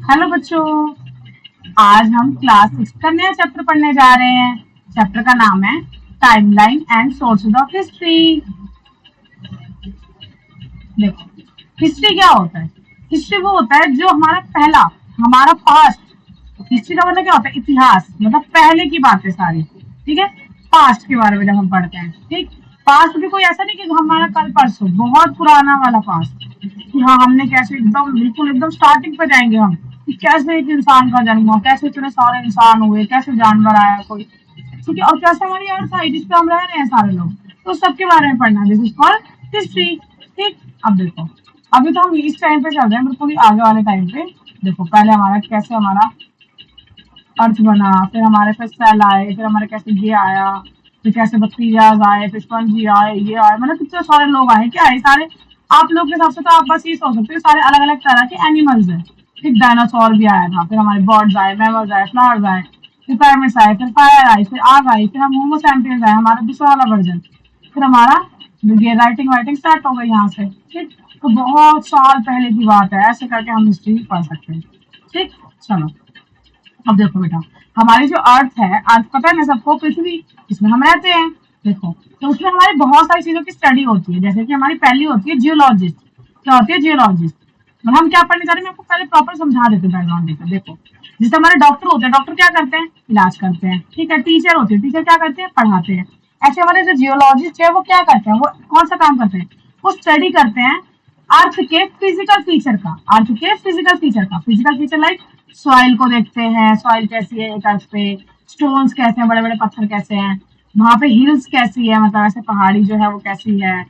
Hello बच्चों, आज हम क्लास 6 का नया चैप्टर पढ़ने जा रहे हैं। चैप्टर का नाम है timeline and sources of history. देखो, हिस्ट्री क्या होता है? हिस्ट्री वो होता है जो हमारा पास्ट। हिस्ट्री का मतलब क्या होता है? इतिहास, मतलब पहले की बातें सारी। ठीक है, पास्ट के बारे में जब हम पढ़ते हैं। ठीक, पास्ट भी कोई ऐसा नहीं कि हमारा कल परसों, बहुत पुराना वाला पास्ट कि हाँ हमने कैसे एकदम बिल्कुल एकदम स्टार्टिंग पे जाएंगे हम कि कैसे एक इंसान का जन्म हुआ, कैसे इतने सारे इंसान हुए, कैसे जानवर आया कोई, ठीक है, और कैसे हमारी अर्थ आई जिसपे हम रह रहे हैं सारे लोग, तो सबके बारे में पढ़ना। This is called history. ठीक, अब देखो, अभी तो हम इस टाइम पे चल रहे हैं, बिल्कुल ही आगे वाले टाइम पे। देखो, पहले हमारा अर्थ बना, फिर हमारे पे सेल आए, फिर हमारे कैसे ये आया, फिर कैसे बैक्टीरियाज आए, फिर स्पंजी आए, ये आए, मतलब कितने सारे लोग आए। क्या आए सारे? आप लोग के हिसाब से तो आप बस ये सोच सकते हो सारे अलग अलग तरह के एनिमल्स हैं। फिर डायनासोर भी आया था, फिर हमारे बर्ड्स आए, मैमल्स आए, फ्लावर्स आए, फिर पैरामिड्स आए, फिर फायर आई, फिर आग आई, फिर हम होमो सैपियंस आए, हमारा दूसरा वाला वर्जन। फिर हमारा ये राइटिंग वाइटिंग स्टार्ट हो गई यहाँ से। ठीक, तो बहुत साल पहले की बात है, ऐसे करके हम हिस्ट्री पढ़ सकते हैं। ठीक, चलो अब देखो बेटा, हमारी जो अर्थ है, अर्थ पता है ना सबको, पृथ्वी, इसमें हम रहते हैं। देखो, तो उसमें हमारी बहुत सारी चीजों की स्टडी होती है। जैसे कि हमारी पहली होती है जियोलॉजिस्ट। क्या होती है? जियोलॉजिस्ट। मतलब हम क्या पढ़ने जा रहे हैं, मैं आपको पहले प्रॉपर समझा देती हूँ बैकग्राउंड देकर। देखो, जैसे हमारे डॉक्टर होते हैं, डॉक्टर क्या करते हैं? इलाज करते हैं। ठीक है, टीचर होते हैं, टीचर क्या करते हैं? पढ़ाते हैं। ऐसे हमारे जो जियोलॉजिस्ट है वो क्या करते हैं? वो कौन सा काम करते हैं? वो स्टडी करते हैं अर्थ के फिजिकल फीचर का। अर्थ के फिजिकल फीचर का, फिजिकल फीचर लाइक सॉइल को देखते हैं, सॉइल कैसी है एक अर्थ पे, स्टोन्स कैसे हैं, बड़े बड़े पत्थर कैसे हैं, वहां पे हिल्स कैसी है, मतलब ऐसे पहाड़ी जो है वो कैसी है,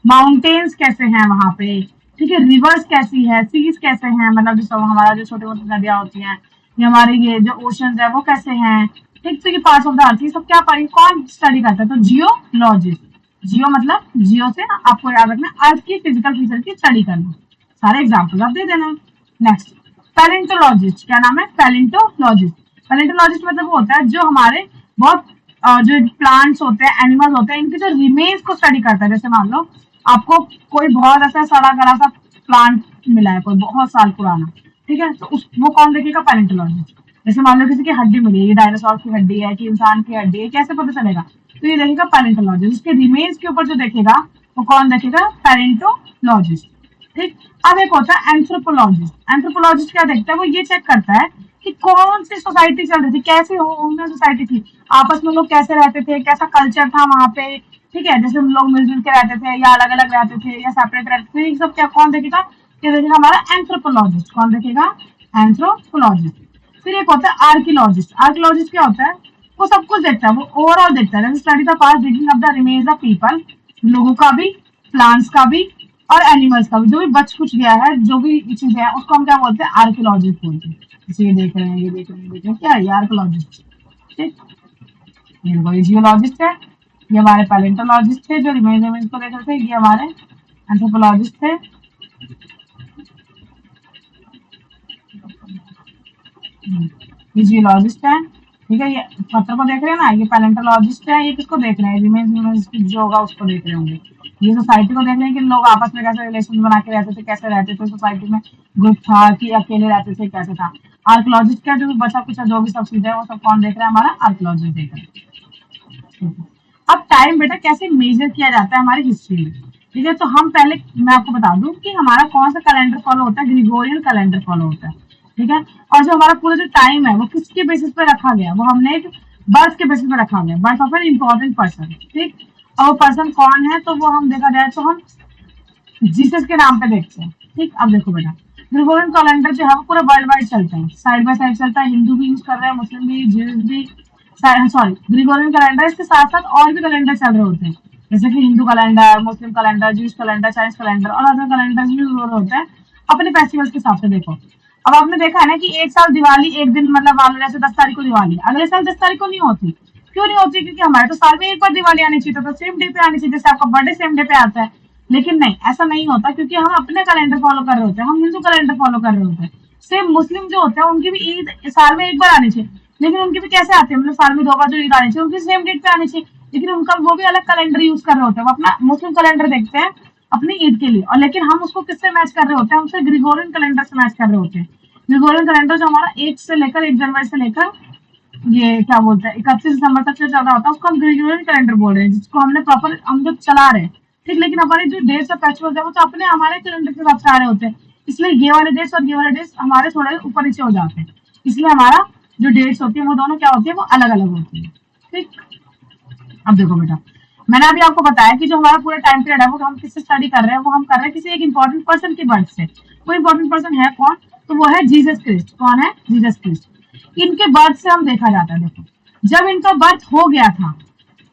माउंटेन्स कैसे हैं वहां पे, ठीक है, रिवर्स कैसी है, सीज कैसे हैं, मतलब जो हमारा जो छोटी मोटी नदियां होती हैं, ये हमारे ये जो ओशन है वो कैसे हैं। ठीक, तो ये पार्ट्स ऑफ द अर्थ, ये सब क्या पढ़ी, कौन स्टडी करता है? तो जियोलॉजिस्ट। जियो मतलब जियो से आपको याद रखना अर्थ की फिजिकल फीचर की स्टडी करना। सारे एग्जाम्पल आप दे देना। Next, palaeontologist. क्या नाम है? पैलेंटोलॉजिस्ट। पैलेंटोलॉजिस्ट मतलब वो होता है जो हमारे बहुत जो प्लांट्स होते हैं, एनिमल्स होते हैं, इनके जो रिमेन्स को स्टडी करता है। जैसे मान लो आपको कोई बहुत ऐसा सड़ा गला सा प्लांट मिला है, कोई बहुत साल पुराना, ठीक है, तो वो कौन देखेगा? पैलेंटोलॉजिस्ट। जैसे मान लो किसी की हड्डी मिली है, ये डायनासोर की हड्डी है कि इंसान की हड्डी है, कैसे पता चलेगा? तो ये देखेगा पैलेंटोलॉजिस्ट। इसके रिमेन्स के ऊपर जो देखेगा वो कौन देखेगा? पैलेंटोलॉजिस्ट। ठीक, अब एक होता है एंथ्रोपोलॉजिस्ट। एंथ्रोपोलॉजिस्ट क्या देखता है? वो ये चेक करता है कि कौन सी सोसाइटी चल रही थी, कैसी ह्यूमन सोसाइटी थी, आपस में लोग कैसे रहते थे, कैसा कल्चर था वहां पे। ठीक है, जैसे लोग मिलजुल के रहते थे या अलग अलग रहते थे या सेपरेट रहते थे, ये सब क्या कौन देखेगा? ये देखेगा हमारा एंथ्रोपोलॉजिस्ट। कौन देखेगा? एंथ्रोपोलॉजिस्ट। फिर एक होता है आर्कियोलॉजिस्ट। आर्कियोलॉजिस्ट क्या होता है? वो सब कुछ देखता है, वो ओवरऑल देखता है, study the past, digging up the remains of people, लोगों का भी, प्लांट्स का भी और एनिमल्स का भी, जो भी बच कुछ गया है, जो भी चीजें हैं, उसको हम क्या बोलते हैं? आर्कियोलॉजिस्ट बोलते हैं। जैसे ये देख रहे हैं, ये देख रहे हैं, ये देख रहे हैं, क्या है? ये आर्कियोलॉजिस्ट। ठीक, ये देखो, ये जियोलॉजिस्ट है, ये हमारे पैलेंटोलॉजिस्ट थे जो रिमेन्स को देख रहे थे, ये हमारे एंथ्रोपोलॉजिस्ट थे। ये जियोलॉजिस्ट है, ठीक है, ये पत्थर को देख रहे हैं ना, ये पैलेंटोलॉजिस्ट है। ये किसको देख रहे हैं? रिमेन्स जो होगा उसको देख रहे होंगे। ये सोसाइटी को देख रहे हैं कि लोग आपस में कैसे रिलेशन बना के रहते थे, कैसे रहते थे सोसाइटी में, ग्रुप था कि अकेले रहते थे, कैसे था। आर्कियोलॉजिस्ट का जो भी बचा कुछ जो भी सब चीजें वो सब कौन देख रहा है? हमारा आर्कियोलॉजिस्ट देख रहा है। अब टाइम बेटा कैसे मेजर किया जाता है हमारी हिस्ट्री में? ठीक है, तो हम पहले मैं आपको बता दूं कि हमारा कौन सा कैलेंडर फॉलो होता है? ग्रिगोरियन कैलेंडर फॉलो होता है। ठीक है, और जो हमारा पूरा जो टाइम है वो किसके बेसिस पे रखा गया? वो हमने एक बर्थ के बेसिस पे रखा गया, birth of an important person. ठीक, और वो पर्सन कौन है? तो वो हम देखा जाए तो हम जीसस के नाम पे देखते हैं। ठीक, अब देखो बेटा, ग्रिगोरियन कैलेंडर जो है वो पूरा वर्ल्ड वाइड चलता है, साइड बाय साइड चलता है, हिंदू भी यूज कर रहे हैं, मुस्लिम भी, ज्यूज भी। सॉरी, ग्रिगोरियन कैलेंडर, इसके साथ साथ और भी कैलेंडर चल रहे होते हैं, जैसे कि Hindu calendar, Muslim calendar, Jews calendar, Chinese calendar और अदर कैलेंडर भी होते हैं अपने फेस्टिवल्स के हिसाब से। देखो, अब आपने देखा है ना कि एक साल दिवाली एक दिन, मतलब मान लो जैसे 10 तारीख को दिवाली, अगले साल 10 तारीख को नहीं होती। क्यों नहीं होती? क्योंकि हमारे तो साल में एक बार दिवाली आनी चाहिए, तो सेम डे पे आनी चाहिए, जैसे आपका बर्थडे सेम डे पे आता है। लेकिन नहीं, ऐसा नहीं होता, क्योंकि हम अपने कैलेंडर फॉलो कर रहे होते हैं, हम हिंदू कैलेंडर फॉलो कर रहे होते हैं। सेम मुस्लिम जो होते हैं उनकी भी ईद साल में एक बार आनी चाहिए, लेकिन उनकी भी कैसे आती है? मतलब साल में 2 बार जो ईद आनी चाहिए उनकी सेम डेट पे आनी चाहिए, लेकिन उनका वो भी अलग कैलेंडर यूज कर रहे होते हैं। वो अपना मुस्लिम कैलेंडर देखते हैं अपनी ईद के लिए, और लेकिन हम उसको किससे मैच कर रहे होते हैं, हमसे ग्रिगोरियन कैलेंडर से मैच कर रहे होते हैं। ग्रिगोरियन कैलेंडर जो हमारा 1 जनवरी से लेकर ये क्या बोलते हैं 31 दिसंबर तक जो चल रहा होता है उसको हम ग्रिगोरियन कैलेंडर बोल रहे हैं, जिसको हमने प्रॉपर हम जो चला रहे हैं, ठीक। लेकिन हमारे जो डेट्स और फेस्टिवल्स है वो तो अपने हमारे कैलेंडर के हिसाब से आ रहे होते हैं, इसलिए ये वाले डेट्स और ये वाले डेट्स हमारे थोड़े ऊपर नीचे हो जाते हैं, इसलिए हमारा जो डेट्स होती है वो दोनों क्या होती है, वो अलग अलग होती है, ठीक। अब देखो बेटा, मैंने अभी आपको बताया कि जो हमारा पूरा टाइम पीरियड है वो हम किससे स्टडी कर रहे हैं, वो हम कर रहे हैं किसी एक इंपॉर्टेंट पर्सन की बर्थ से। वो इंपॉर्टेंट पर्सन है कौन, तो वो है जीसस क्रिस्ट। कौन है, जीसस क्रिस्ट। इनके बर्थ से हम देखा जाता है, देखो जब इनका बर्थ हो गया था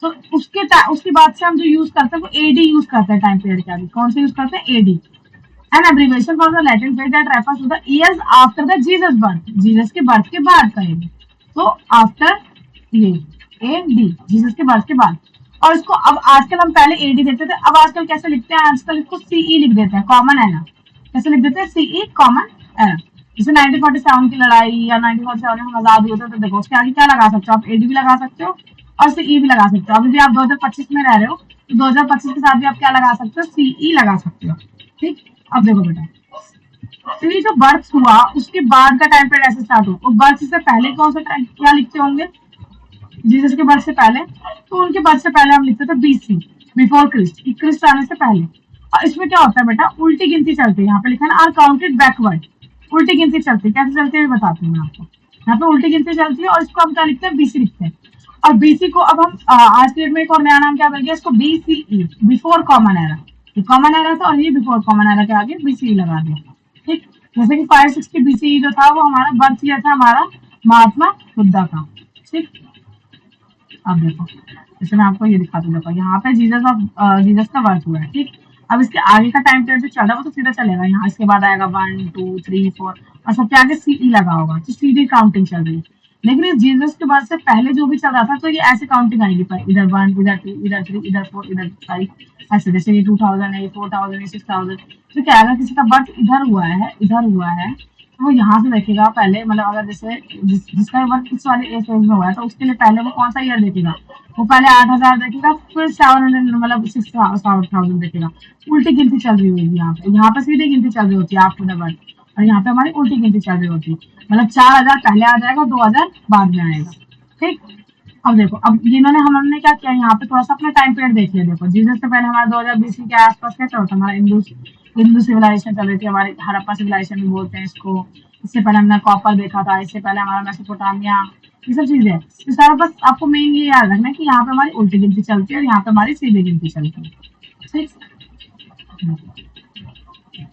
तो उसके बाद से हम जो यूज करते हैं वो एडी यूज करते हैं टाइम पीरियड के आगे। कौन से यूज करते हैं, AD, an abbreviation for the Latin phrase that refers to the years after the Jesus birth. Jesus के बर्थ के बाद करेंगे तो आफ्टर ये एडी, जीसस के बर्थ के बाद। और इसको अब आजकल हम पहले एडी देते थे, अब आजकल कैसे लिखते हैं, आजकल इसको सीई लिख देते हैं, कॉमन एरा। कैसे लिख देते हैं, सीई कॉमन एरा। जैसे 1947 की लड़ाई या 1947 में हम आजाद हुए थे, तो देखो उसके आगे क्या लगा सकते हो आप, एडी भी लगा सकते हो और सीई भी लगा सकते हो। अभी भी आप 2025 में रह रहे हो तो 2025 के साथ भी आप क्या लगा सकते हो, सीई लगा सकते हो, ठीक। अब देखो बेटा, तो ये जो बर्थ हुआ उसके बाद का टाइम पीरियड ऐसे स्टार्ट हुआ, और बर्थ से पहले कौन सा टाइम क्या लिखते होंगे, जीसस के बर्थ से पहले, तो उनके बर्थ से पहले हम लिखते थे बीसी, बिफोर क्रिस्ट, क्रिस्ट आने से पहले। और इसमें क्या होता है बेटा, उल्टी गिनती चलती है, यहाँ पे लिखा है ना आर काउंटेड बैकवर्ड, उल्टी गिनती चलती है। कैसे चलती है बताती हूँ मैं आपको। यहाँ पे उल्टी गिनती चलती है और इसको हम क्या लिखते हैं, बीसी लिखते हैं। और बीसी को अब हम आज के डेट में एक और नया नाम क्या मिल गया इसको, बीसीई, बिफोर कॉमन एरा। ये कॉमन एरा था और ये बिफोर कॉमन एरा के आगे बीसीई लगा दिया, ठीक। जैसे कि 560 बीसीई जो था वो हमारा बर्थ ईयर था हमारा महात्मा बुद्धा का, ठीक। अब देखो, जैसे मैं आपको ये दिखाती हूँ, देखो यहाँ पे जीसस का बर्थ हुआ है, ठीक। अब इसके आगे का टाइम पीरियड जो चल रहा है वो तो सीधा चलेगा, यहाँ इसके बाद आएगा 1 2 3 4 और सबके आगे सीई लगा होगा, तो सीधी काउंटिंग चल रही है। लेकिन इस जीसस के बर्थ से पहले जो भी चल रहा था तो ये ऐसे काउंटिंग आएगी, पर इधर 1 इधर 2 इधर 3 इधर 4 इधर 5, ऐसे। जैसे ये 2000 है, 4000 है, 6000, तो क्या आएगा, किसी का बर्थ इधर हुआ है, इधर हुआ है, वो यहाँ से देखेगा पहले, मतलब अगर जैसे जिसका वर्क इस वाले ए फेज में हुआ है तो उसके लिए पहले वो कौन सा ईयर देखेगा, वो पहले 8000 देखेगा, फिर 700 मतलब 6000 देखेगा। उल्टी गिनती चल रही होगी यहाँ पे सीधी गिनती चल रही होती है आफ्टर द बर्थ, और यहाँ पे हमारी उल्टी गिनती चल रही होती है, मतलब 4000 पहले आ जाएगा, 2000 बाद में आएगा, ठीक। अब देखो, अब हमने क्या किया, यहाँ पे थोड़ा सा अपना टाइम पीरियड देख लिया। देखो जीसस से पहले हमारा 2020 के आसपास कैसा होता है, हमारा हिंदू सिविलाइजेशन चल रही थी हमारी, हड़प्पा सिविलाइजेशन भी बोलते हैं इसको। इससे पहले हमने कॉपर देखा था, इससे पहले हमारा मेसोपोटामिया, ये सब चीजें। तो सारा बस आपको मेन ये याद रखना है कि यहाँ पे हमारी उल्टी गिनती चलती है और यहाँ पे हमारी सीधी गिनती चलती है, ठीक।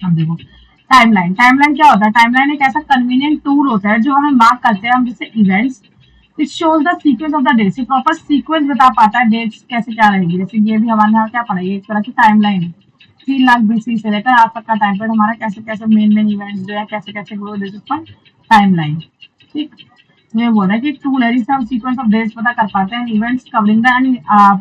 अब देखो टाइमलाइन। टाइमलाइन क्या होता है, टाइमलाइन एक ऐसा कन्वीनियंट टूल होता है जो हमें मार्क करते हैं हम जैसे events. It shows the sequence of the dates, proper sequence बता पाता है डेट्स कैसे क्या रहेगी। जैसे ये भी हमारे यहाँ क्या पढ़ा, ये एक तरह की टाइमलाइन है, 3 लाख बीसी से लेकर आज तक का टाइम पीरियड हमारा कैसे कैसे मेन इवेंट्स जो है कैसे कैसे हुए, दिस इज पर टाइमलाइन, ठीक। ये बोल रहा है कि टूल है जिससे हम सीक्वेंस ऑफ डेट्स पता कर पाते हैं events covering the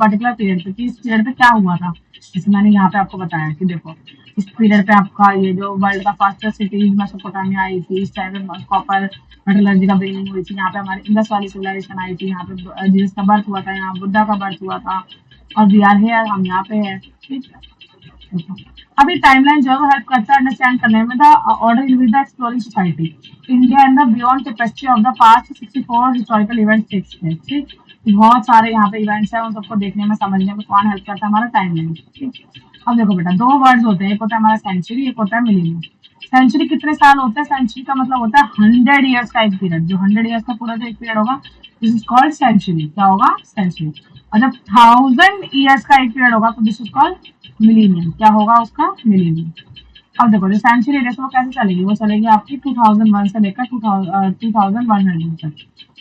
particular period पे, कि इस पीरियड पे क्या हुआ था। जैसे मैंने यहाँ पे आपको बताया कि देखो इस पीरियड पे आपका ये जो वर्ल्ड का फास्टेस्ट सिटी मेसोपोटामिया आई थी, इस टाइम पे कॉपर मेटलर्जी का ब्रेनिंग हुई थी, यहाँ पे हमारी इंडस वाली सिविलाइजेशन आई थी, यहाँ पे जीसस का बर्थ हुआ था, यहाँ बुद्धा का बर्थ हुआ था, और वी आर हियर, हम यहाँ पे है, ठीक। अभी टाइमलाइन जो है वो हेल्प करता है अंडरस्टैंड करने में the order in with the exploring society India and the beyond tapestry of the past 64 historical events takes place, ठीक। बहुत सारे यहाँ पे इवेंट्स हैं, उन सबको देखने में समझने में कौन हेल्प करता है, हमारा टाइमलाइन, ठीक। अब देखो बेटा, 2 वर्ड्स होते हैं, एक होता है हमारा सेंचुरी, एक होता है मिलीनियम। सेंचुरी कितने साल होते हैं, सेंचुरी का मतलब होता है 100 ईयर्स का एक पीरियड, जो 100 ईयर्स का पूरा जो एक पीरियड होगा दिस इज कॉल्ड सेंचुरी। क्या होगा, सेंचुरी। और जब 1000 ईयर्स का एक पीरियड होगा तो दिस इज कॉल्ड मिलीनियम। क्या होगा उसका, मिलीनियम। अब देखो जो सेंचुरी रेस वो कैसे चलेगी, वो चलेगी आपकी 2001 से लेकर 2100 तक।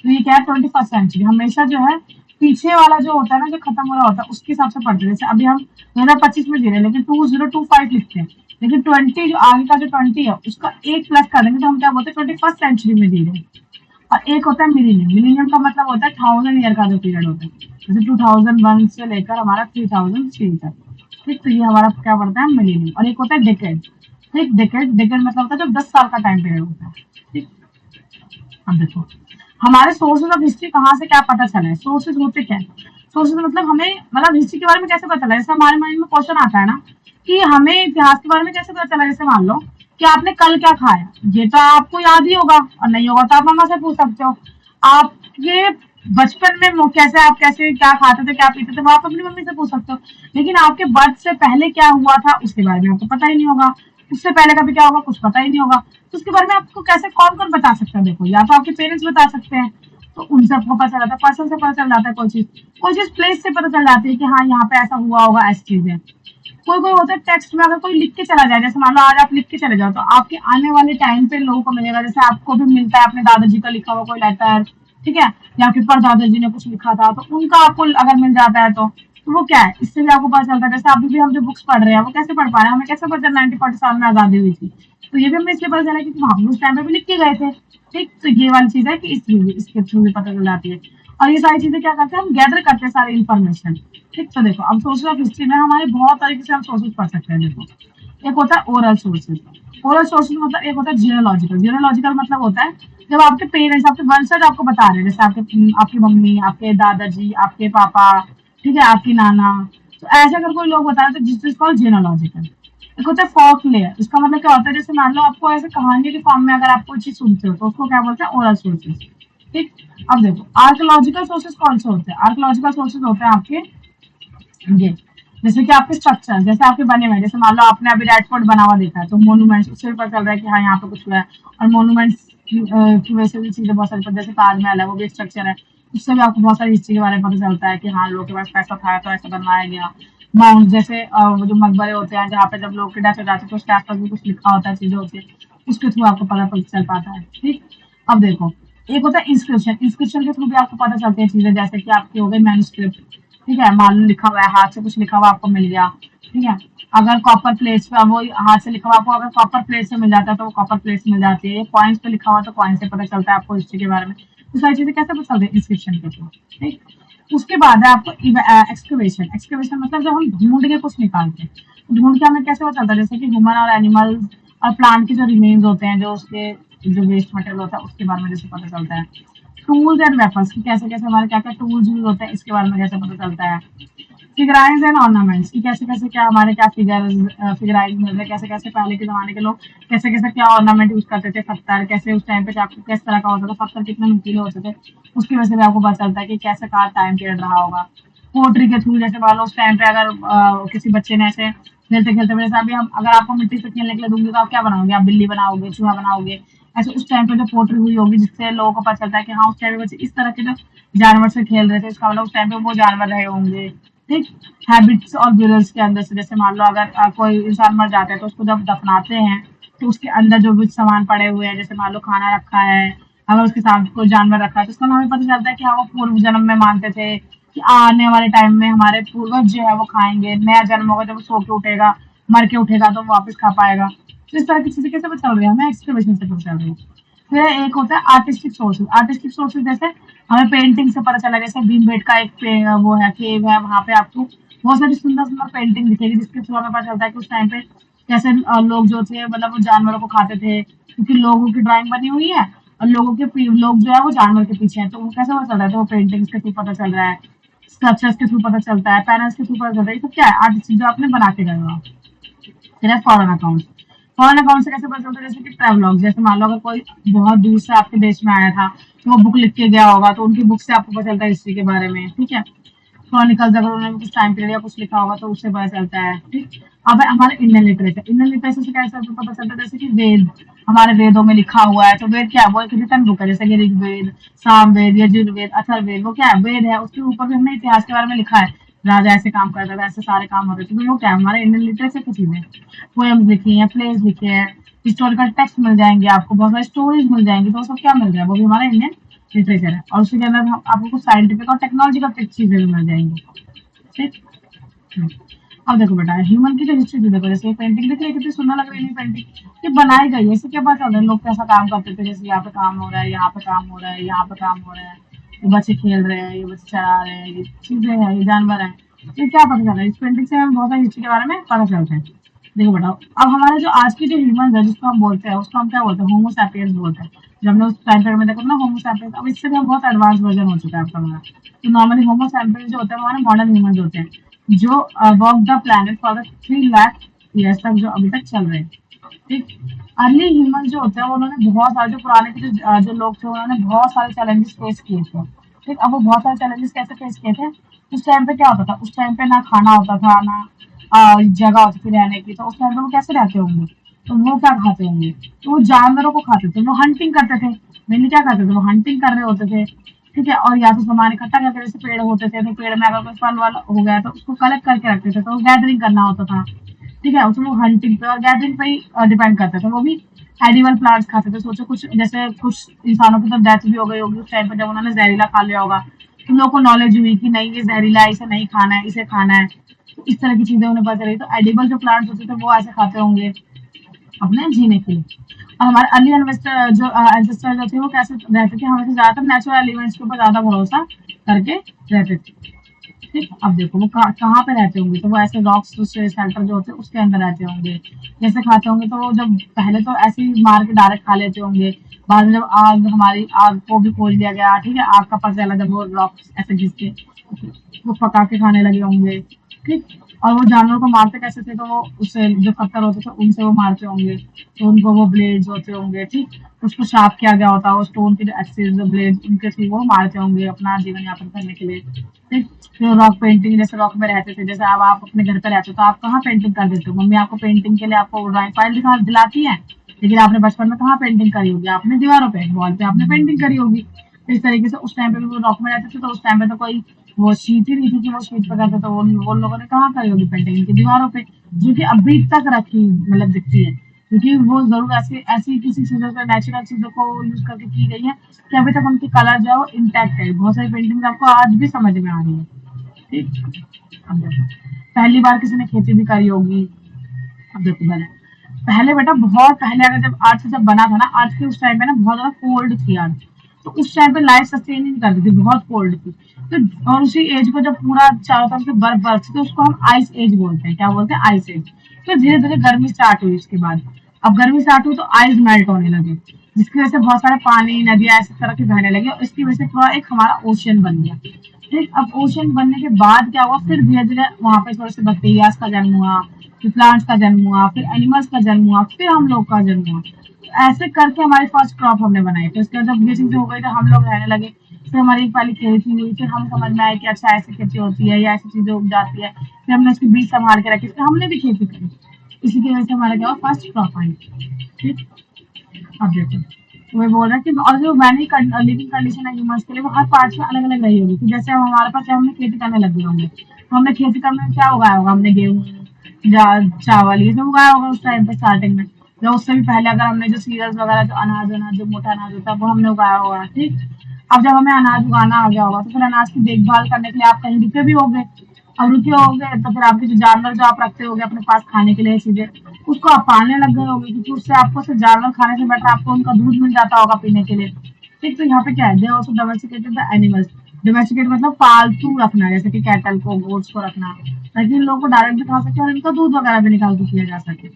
तो ये क्या है, 21st सेंचुरी। हमेशा जो है पीछे वाला जो होता है ना, जो खत्म हो रहा होता है उसके हिसाब से पढ़ते हैं। जैसे अभी हम 2025 में जी रहे हैं लेकिन 2025 लिखते हैं, लेकिन 20 जो आगे का जो 20 है उसका एक प्लस कर देंगे तो हम क्या बोलते हैं, 21st सेंचुरी में जी रहे हैं। और एक होता है मिलीनियम। मिलीनियम का मतलब होता है 1000 ईयर का जो पीरियड होता है, जैसे 2001 से लेकर हमारा 3003 तक, ठीक। तो ये हमारा क्या पड़ता है, मिलीनियम। और एक होता है डेकेड, ठीक। डेकेड मतलब होता है जब 10 साल का टाइम पीरियड होता है, ठीक। अब देखो हमारे सोर्सेज ऑफ हिस्ट्री कहाँ से क्या पता चला है, सोर्सेज होते क्या है, सोर्सेज मतलब हमें मतलब हिस्ट्री के बारे में कैसे पता चला है। जैसे हमारे माइंड में क्वेश्चन आता है ना कि हमें इतिहास के बारे में कैसे पता चला। जैसे मान लो कि आपने कल क्या खाया, ये तो आपको याद ही होगा, और नहीं होगा तो आप मम्मा से पूछ सकते हो। आपके बचपन में कैसे आप कैसे क्या खाते थे क्या पीते थे वो आप अपनी मम्मी से पूछ सकते हो। लेकिन आपके बर्थ से पहले क्या हुआ था उसके बारे में आपको पता ही नहीं होगा, उससे पहले कभी क्या होगा कुछ पता ही नहीं होगा। तो उसके बारे में आपको कैसे कौन कौन बता सकता है, देखो या तो आपके पेरेंट्स बता सकते हैं, तो उनसे आपको पता चल जाता है, पर्सन से पता चल जाता है, कोई चीज प्लेस से पता चल जाती है कि हाँ यहाँ पे ऐसा हुआ होगा, ऐसी चीज है। कोई कोई होता है टेक्स्ट में अगर कोई लिख के चला जाए, जैसे मान लो आज आप लिख के चले जाओ तो आपके आने वाले टाइम पे लोगों को मिलेगा। जैसे आपको भी मिलता है अपने दादाजी का लिखा हुआ कोई लेटर, ठीक है, या फिर परदादाजी ने कुछ लिखा था तो उनका आपको अगर मिल जाता है तो वो क्या है, इससे भी आपको पता चलता है। जैसे अभी भी हम जो बुक्स पढ़ रहे हैं वो कैसे पढ़ पा रहे हैं, हमें कैसे पता चला 1947 में आजादी हुई थी, तो ये भी हमें इसलिए पता चला क्योंकि हम उस टाइम पे भी लिख के गए थे। ठीक, तो ये वाली चीज है कि इसके थ्रू भी पता चल जाती है। और ये सारी चीजें क्या करते हैं, हम गैदर करते हैं सारी इन्फॉर्मेशन। ठीक, तो देखो अब सोर्सेज ऑफ हिस्ट्री में हमारे बहुत तरीके से हम सोर्सेज पढ़ सकते हैं। देखो एक होता है ओरल सोर्सेज। ओरल सोर्सेज मतलब एक होता है जियोलॉजिकल। जियोलॉजिकल मतलब होता है जब आपके पेरेंट्स आपके वंशज आपको बता रहे हैं, जैसे आपकी मम्मी, आपके दादाजी, आपके पापा, ठीक है, आपकी नाना, तो ऐसे अगर कोई लोग बता रहे हैं तो जिस कॉल्ड जियोलॉजिकल। एक होता है फोक लेयर। इसका मतलब क्या होता है, जैसे मान लो आपको ऐसे कहानी के फॉर्म में अगर आप कोई चीज सुनते हो तो उसको क्या बोलते हैं, ओरल सोर्सेज। ठीक, अब देखो आर्कोलॉजिकल सोर्सेज कौन से होते हैं। आर्कोलॉजिकल सोर्सेज होते हैं आपके ये, जैसे कि आपके स्ट्रक्चर जैसे आपके बने हुए हैं, जैसे मान लो आपने अभी रेड फोर्ट बना हुआ देखा है तो मोन्यूमेंट्स उससे भी पता चल रहा है कि हाँ यहाँ पे कुछ हुआ है। और मोन्यूमेंट्स की वजह से भी चीजें बहुत सारी, जैसे ताजमहल है वो भी स्ट्रक्चर है, उससे भी आपको बहुत सारी हिस्ट्री के बारे में पता चलता है कि हाँ लोगों के पास पैसा था तो ऐसा बनवाया गया। माउंट जैसे वो जो मकबरे होते हैं जहाँ पे जब लोग की डेथ हो जाती है तो उसके आसपास भी कुछ लिखा होता है, चीजें होती है, उसके थ्रू आपको पता चल पाता है। ठीक, अब देखो एक होता है इंस्क्रिप्शन। इंस्क्रिप्शन के थ्रू भी आपको पता चलती है चीजें, जैसे कि आपकी हो गई मैन्युस्क्रिप्ट, ठीक है, मान लो लिखा हुआ है हाथ से कुछ लिखा हुआ आपको मिल गया, ठीक है। अगर कॉपर प्लेट्स पे वो हाथ से लिखा हुआ आपको अगर कॉपर प्लेट से मिल जाता है तो वो कॉपर प्लेट से मिल जाती है। कॉइन्स पे लिखा हुआ तो कॉइन से पता चलता है आपको हिस्ट्री के बारे में। तो सारी चीजें कैसे पता चलती है, इंस्क्रिप्शन के थ्रू। ठीक, उसके बाद है आपको एक्सकवेशन। एक्सकवेशन मतलब जब हम ढूंढ के कुछ निकालते हैं, ढूंढ के हमें कैसे पता चलता है, जैसे कि ह्यूमन और एनिमल और प्लांट के जो रिमेन्स होते हैं, जो उसके जो वेस्ट मटेरियल होता है उसके बारे में जैसे पता चलता है। टूल्स एंड वेपन्स की कैसे कैसे हमारे क्या क्या टूल्स यूज होते हैं इसके बारे में कैसे पता चलता है। फिगराइंस एंड ऑर्नामेंट्स की कैसे कैसे क्या हमारे क्या फिगराइंस मिल रहे हैं, कैसे कैसे पहले के जमाने के लोग कैसे कैसे क्या ऑर्नामेंट यूज करते थे, पत्थर कैसे उस टाइम पे किस तरह का होता था, पत्थर कितने नुकीले होते थे, उसकी वजह से भी आपको पता चलता है कि कैसे कहाँ टाइम पीरियड रहा होगा। पोट्री के थ्रू जैसे मान लो उस टाइम पे अगर किसी बच्चे ने ऐसे खेलते खेलते, जैसे अभी हम अगर आपको मिट्टी से खेलने के लिए दूंगी तो आप क्या बनाओगे, आप बिल्ली बनाओगे, चूहा बनाओगे। ऐसे उस टाइम पे जो पोट्री हुई होगी जिससे लोगों को पता चलता है कि हाँ उस टाइम पे बच्चे इस तरह के जो जानवर से खेल रहे थे, इसका मतलब उस टाइम पे वो जानवर रहे होंगे। ठीक, हैबिट्स और ब्यूरल्स के अंदर से, जैसे मान लो अगर कोई इंसान मर जाता है तो उसको जब दफनाते हैं तो उसके अंदर जो भी सामान पड़े हुए हैं, जैसे मान लो खाना रखा है, अगर उसके साथ कोई जानवर रखा है तो उसका हमें पता चलता है कि हाँ वो पूर्व जन्म में मानते थे कि आने वाले टाइम में हमारे पूर्वज जो है वो खाएंगे, नया जन्म होगा, जब वो सो के उठेगा, मर के उठेगा तो वो वापस खा पाएगा। तो इस तरह की चीजें कैसे पता चल रही है हमें, एक्सकवेशन से पता चल रही है। फिर एक होता है आर्टिस्टिक सोर्सेज। आर्टिस्टिक सोर्सेज जैसे हमें पेंटिंग से पता चला, जैसे भीमबेटका एक वो है केव है, वहां पे आपको बहुत सारी सुंदर सुंदर पेंटिंग दिखेगी जिसके थ्रू हमें पता चलता है कि उस टाइम पे कैसे लोग जो थे मतलब वो जानवरों को खाते थे, क्योंकि लोगों की ड्राइंग बनी हुई है और लोग जो है वो जानवर के पीछे है, तो वो कैसे पता चल रहा है, तो वो पेंटिंग्स के थ्रू पता चल रहा है, स्कल्पचर्स के थ्रू पता चलता है, पैनल्स के थ्रू पता चलता है। ये सब क्या है, आर्टिस्ट जो आपने बना के गए हो। फिर है फॉरेन अकाउंट। फॉरेन अकाउंट से कैसे पता चलता है, जैसे कि ट्रैवलॉग, जैसे मान लो अगर कोई बहुत दूर से आपके देश में आया था तो वो बुक लिख के गया होगा तो उनकी बुक से आपको पता चलता है हिस्ट्री के बारे में। ठीक है, क्रॉनिकल्स अगर उन्होंने कुछ टाइम पीरियड या कुछ लिखा होगा तो उससे पता चलता है। ठीक, अब है हमारे इंडियन लिटरेचर। इंडियन लिटरेचर से कैसे पता चलता है, जैसे कि वेद, हमारे वेदों में लिखा हुआ है, तो वेद क्या है, वो एक रिटन बुक है, जैसे कि ऋग्वेद, सामवेद, यजुर्वेद, अथर्ववेद, वो क्या है, वेद है, उसके ऊपर भी हमने इतिहास के बारे में लिखा है, राजा ऐसे काम करता था, ऐसे सारे काम होते थे, तो वो क्या है, हमारे इंडियन लिटरेचर की चीजें। पोएम्स लिखी है, प्लेस लिखे हैं, हिस्टोरिकल टेक्स्ट मिल जाएंगे आपको, बहुत सारी स्टोरीज मिल जाएंगी, तो वो सब क्या मिल रहा है, वो भी हमारा इंडियन लिटरेचर है। और उसके अंदर आपको कुछ साइंटिफिक और टेक्नोलॉजिकल चीजें भी मिल जाएंगी। ठीक, अब देखो बेटा ह्यूमन की जो हिस्ट्री थी, देखो जैसे पेंटिंग दिख रही है कितनी सुंदर लग रही है पेंटिंग, ये बनाई गई है, इससे क्या पता चल रहा है लोग कैसा काम करते थे, जैसे यहाँ पे काम हो रहा है, यहाँ पे काम हो रहा है, यहाँ पे काम हो रहा है, ये बच्चे खेल रहे हैं, ये बच्चे चला रहे हैं, ये चीजें हैं, ये जानवर है, ये क्या पता चल रहा है, इस पेंटिंग से हमें बहुत सारी हिस्ट्री के बारे में पता चलता है। देखो बताओ अब हमारे जो आज की जो ह्यूमन है जिसको हम बोलते हैं उसको हम क्या बोलते हैं, होमो सैपियंस बोलते हैं। जब हमने उस टाइम पीरियड में देखो ना होमो सैपियंस, अब इससे भी हम बहुत एडवांस वर्जन हो चुका है आपका हमारा। तो नॉर्मली होमो सैपियंस जो होते हैं हमारे मॉडर्न ह्यूमन होते हैं जो walk the planet for the 3 lakh years तक जो अभी तक चल रहे हैं। ठीक। अर्ली ह्यूमन जो होते हैं उन्होंने बहुत सारे, जो पुराने के जो लोग थे उन्होंने बहुत सारे चैलेंजेस फेस किए थे। ठीक। अब वो बहुत सारे चैलेंजेस कैसे फेस किए थे, उस टाइम पे क्या होता था, उस टाइम पे ना खाना होता था, ना जगह होती थी रहने की, तो उस टाइम पे वो कैसे रहते होंगे, तो वो क्या खाते होंगे, तो वो जानवरों को खाते थे, वो हंटिंग करते थे। मेनली क्या करते थे, वो हंटिंग कर रहे होते थे। ठीक है। और या तो सामान इकट्ठा करके, जैसे पेड़ होते थे तो पेड़ में अगर कोई फल वल हो गया तो उसको कलेक्ट करके रखते थे, तो गैदरिंग करना होता था। ठीक है। उसमें वो हंटिंग पे और गैदरिंग पे ही डिपेंड करते थे। वो भी एडिबल प्लांट्स खाते थे। सोचो कुछ जैसे कुछ इंसानों की तो डेथ भी हो गई होगी उस टाइम पे, जब उन्होंने जहरीला खा लिया होगा, तो लोगों को नॉलेज हुई कि नहीं ये जहरीला है, इसे नहीं खाना है, इसे खाना है। तो इस तरह की चीजें उन्हें पता चली। तो एडिबल जो प्लांट्स होते थे वो ऐसे खाते होंगे अपने जीने के लिए। और हमारे अर्ली इन्वेस्टर जो एंसेस्टर जो थे वो कैसे रहते थे, हमें ज्यादातर नेचुरल एलिमेंट्स के ऊपर ज्यादा भरोसा करके रहते थे। ठीक। अब देखो वो कहाँ पे रहते होंगे, तो वो ऐसे रॉक्स शेल्टर जो होते हैं उसके अंदर रहते होंगे। कैसे खाते होंगे, तो वो जब पहले तो ऐसे ही मार के डायरेक्ट खा लेते होंगे। बाद में जब आग, हमारी आग को भी खोल दिया गया, ठीक है, आग का पता चला जब वो रॉक्स ऐसे घिस के वो पका के खाने लगे होंगे। ठीक। और वो जानवर को मारते कैसे थे, तो वो उससे जो पत्थर होते थे उनसे वो मारते होंगे, तो उनको वो ब्लेड्स होते होंगे। ठीक। उसको शार्प किया गया होता है, वो स्टोन के जो एक्सिस जो ब्लेड उनके थ्रू वो मारते होंगे अपना जीवन यापन करने के लिए। ठीक। तो रॉक पेंटिंग, जैसे रॉक में रहते थे, जैसे अब आप अपने घर पे रहते हो तो आप कहाँ पेंटिंग कर देते हो, मम्मी आपको पेंटिंग के लिए आपको ड्राइंग फाइल दिखा दिलाती है, लेकिन आपने बचपन में कहाँ पेंटिंग करी होगी, आपने दीवारों पे वॉल पे आपने पेंटिंग करी होगी। तो इस तरीके से उस टाइम पे भी वो रॉक में रहते थे, तो उस टाइम पे तो कोई वो शीट ही नहीं थी कि वो शीट पे करते, तो वो लोगों ने कहाँ करी होगी पेंटिंग, इनकी दीवारों पे, जो कि अभी तक रखी मतलब दिखती है। क्योंकि वो जरूर ऐसी ऐसी किसी चीजों से, नेचुरल चीजों को यूज करके की गई है कि अभी तक उनकी कलर जो है वो इंटैक्ट है। बहुत सारी पेंटिंग आपको आज भी समझ में आ रही है। ठीक। अब देखो पहली बार किसी ने खेती भी करी होगी। अब देखो मैंने पहले बेटा बहुत पहले, अगर जब अर्थ जब बना था ना, अर्थ के उस टाइम पे ना बहुत ज्यादा कोल्ड थी अर्थ। तो उस टाइम पे लाइफ सस्टेन नहीं करती थी, बहुत कोल्ड थी। तो और उसी एज को जब पूरा चारों तरफ से बर्फ बर्फ थी, तो उसको हम आइस एज बोलते हैं। क्या बोलते हैं? Ice age. फिर धीरे धीरे गर्मी स्टार्ट हुई उसके बाद। अब गर्मी स्टार्ट हुई तो आइस मेल्ट होने लगे, जिसकी वजह से बहुत सारे पानी नदियां इस तरह की बहने लगी, और इसकी वजह से पूरा एक हमारा ओशन बन गया। ठीक। अब ओशन बनने के बाद क्या हुआ, फिर धीरे धीरे वहां पे थोड़े से बैक्टीरियाज का जन्म हुआ, फिर प्लांट्स का जन्म हुआ, फिर एनिमल्स का जन्म हुआ, फिर हम लोग का जन्म हुआ। तो ऐसे करके हमारी फर्स्ट क्रॉप हमने बनाई। फिर उसके बाद जब ये चीजें हो गई तो हम लोग रहने लगे। फिर हमारी एक पहली खेती हुई, फिर हम समझ में आए कि अच्छा ऐसी खेती होती है या ऐसी चीजें उग जाती है। फिर हमने उसकी बीज संभाल के रखी, फिर हमने भी खेती करी। इसी की वजह से हमारा क्या हुआ, फर्स्ट क्रॉप आई। ठीक। अब देखो तो मैं बोल रहा कि और जो मैंने लिविंग कंडीशन है ह्यूमंस के लिए, वो हर पार्ट में अलग अलग रही होगी। कि जैसे अब हमारे पास, जब हमने खेती करने लगे होंगे, तो हमने खेती करने में क्या उगाया होगा, हमने गेहूँ या चावल ये सब उगाया होगा उस टाइम पे स्टार्टिंग में। या उससे भी पहले अगर हमने जो सीरियल्स वगैरह, जो अनाज अनाज जो मोटा अनाज होता है वो हमने उगाया होगा। ठीक। अब जब हमें अनाज उगाना आ गया होगा, तो फिर अनाज की देखभाल करने के लिए आप कहीं रुके भी होंगे। अब रुके होंगे तो फिर आपके जो जानवर जो आप रखते होंगे अपने पास खाने के लिए चीजें, उसको आप पालने लग गए होंगे, क्योंकि उससे आपको सिर्फ जानवर खाने से बेटर आपको उनका दूध मिल जाता होगा पीने के लिए। ठीक। तो यहाँ पे क्या है, they also domesticated the animals. Domesticate मतलब पालतू रखना, जैसे कि कैटल को, गोट्स को रखना, ताकि इन लोगों को डायरेक्ट भी खा सके और इनका दूध वगैरह भी निकाल के पिया जा सके।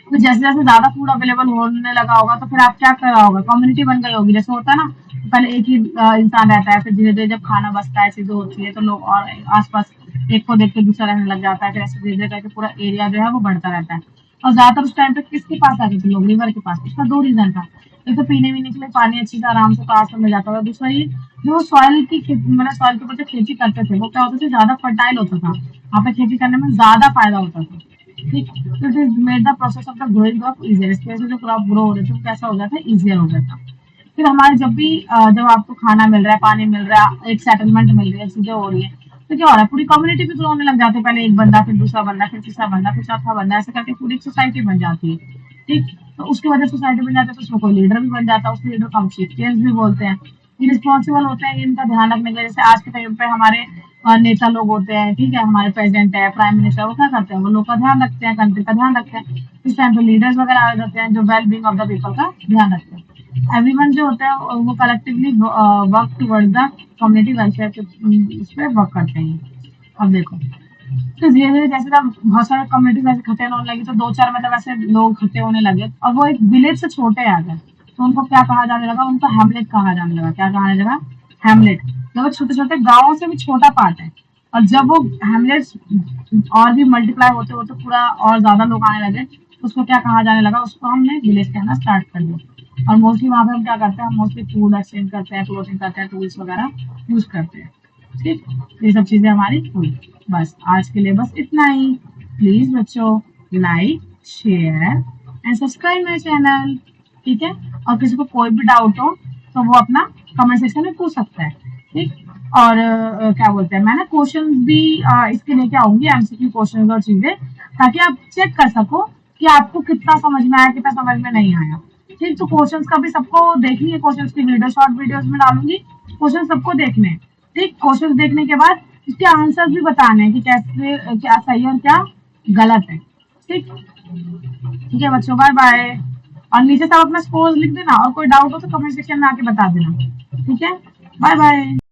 तो जैसे जैसे ज्यादा फूड अवेलेबल होने लगा होगा, तो फिर आप क्या कर रहा होगा, कम्युनिटी बन गई होगी। जैसे होता है ना, पहले एक ही इंसान रहता है, फिर धीरे धीरे जब खाना बचता है, चीजें होती है, तो लोग और आसपास एक को देख के दूसरा रहने लग जाता है। फिर ऐसे धीरे धीरे करके पूरा एरिया जो है वो बढ़ता रहता है। और ज्यादातर उस टाइम पे किसके पास आते थे लोग, रिवर के पास। उसका दो रीजन था, एक तो पीने वीने के लिए पानी अच्छी से आराम से पास में मिल जाता था, दूसरा ये जो सॉइल की मतलब सॉइल के ऊपर जो खेती करते थे वो क्या होता था, ज्यादा फर्टाइल होता था, वहाँ पे खेती करने में ज्यादा फायदा होता था। ठीक। तो it is made the process of the growing of easier. इसकी वजह से जो क्रॉप ग्रो हो रहे थे वो कैसा हो गया था, इजियर हो गया था। फिर हमारे जब भी जब आपको खाना मिल रहा है, पानी मिल रहा है, एक सेटलमेंट मिल रही है, चीजें हो रही है, तो क्या हो रहा है, पूरी कम्युनिटी भी ग्रो होने लग जाती है। पहले एक बंदा, फिर दूसरा बंदा, फिर तीसरा बंदा, फिर चौथा बंदा, ऐसे करके पूरी सोसाइटी बन जाती है। ठीक। तो उसकी वजह से सोसाइटी बन जाती है, तो उसमें कोई लीडर भी बन जाता है, उस लीडर को हम चिएफ भी बोलते हैं। ये रिस्पॉन्सिबल होते हैं इनका ध्यान रखने के लिए। जैसे आज के टाइम पे हमारे नेता लोग होते हैं, ठीक है, हमारे प्रेसिडेंट है, प्राइम मिनिस्टर, वो क्या करते हैं, वो लोग का ध्यान रखते हैं, कंट्री का ध्यान रखते हैं। इस टाइम पे लीडर्स वगैरह आ जाते हैं, जो well being of the people का ध्यान रखते हैं। एवरीवन जो होता है वो collectively work towards the community welfare के उस पर वर्क करते हैं। अब देखो तो धीरे धीरे जैसे जब बहुत सारे कम्युनिटी ऐसे इकट्ठे होने लगी, तो दो चार मतलब ऐसे लोग इकट्ठे होने लगे, और वो एक विलेज से छोटे आ गए, तो उनको क्या कहा जाने लगा, उनको हैमलेट कहा जाने लगा। क्या कहा जाने लगा? हैमलेट। मतलब छोटे छोटे गाँव से भी छोटा पार्ट है। और जब वो हेमलेट्स और भी मल्टीप्लाई होते होते पूरा और ज्यादा लोग आने लगे, उसको क्या कहा जाने लगा, उसको हमने विलेज कहना स्टार्ट कर दिया। और मोस्टली वहां पे हम क्या करते हैं, हम मोस्टली फूड एक्सचेंज करते हैं, क्लोथिंग करते हैं, टूल्स वगैरह यूज करते हैं। ठीक, ये सब चीजें हमारी हुई। बस आज के लिए बस इतना ही। प्लीज बच्चों, like, share and subscribe my channel. ठीक है, और किसी को कोई भी डाउट हो तो वो अपना कमेंट सेक्शन में पूछ सकता है। ठीक, और क्या बोलते हैं, मैं ना क्वेश्चंस भी इसके लेके आऊंगी, एमसीक्यू क्वेश्चंस और चीजें, ताकि आप चेक कर सको कि आपको कितना समझ में आया, कितना समझ में नहीं आया। ठीक, तो क्वेश्चंस का भी सबको देखनी है, क्वेश्चंस की वीडियो शॉर्ट वीडियोस में डालूंगी, क्वेश्चन सबको देखने हैं। ठीक, क्वेश्चन देखने के बाद इसके आंसर भी बताने हैं कि कैसे, क्या सही और क्या गलत है। ठीक, ठीक है बच्चों, बाय बाय। और नीचे सब अपना स्कोर लिख देना, और कोई डाउट हो तो कमेंट सेक्शन में आके बता देना। ठीक है, बाय बाय।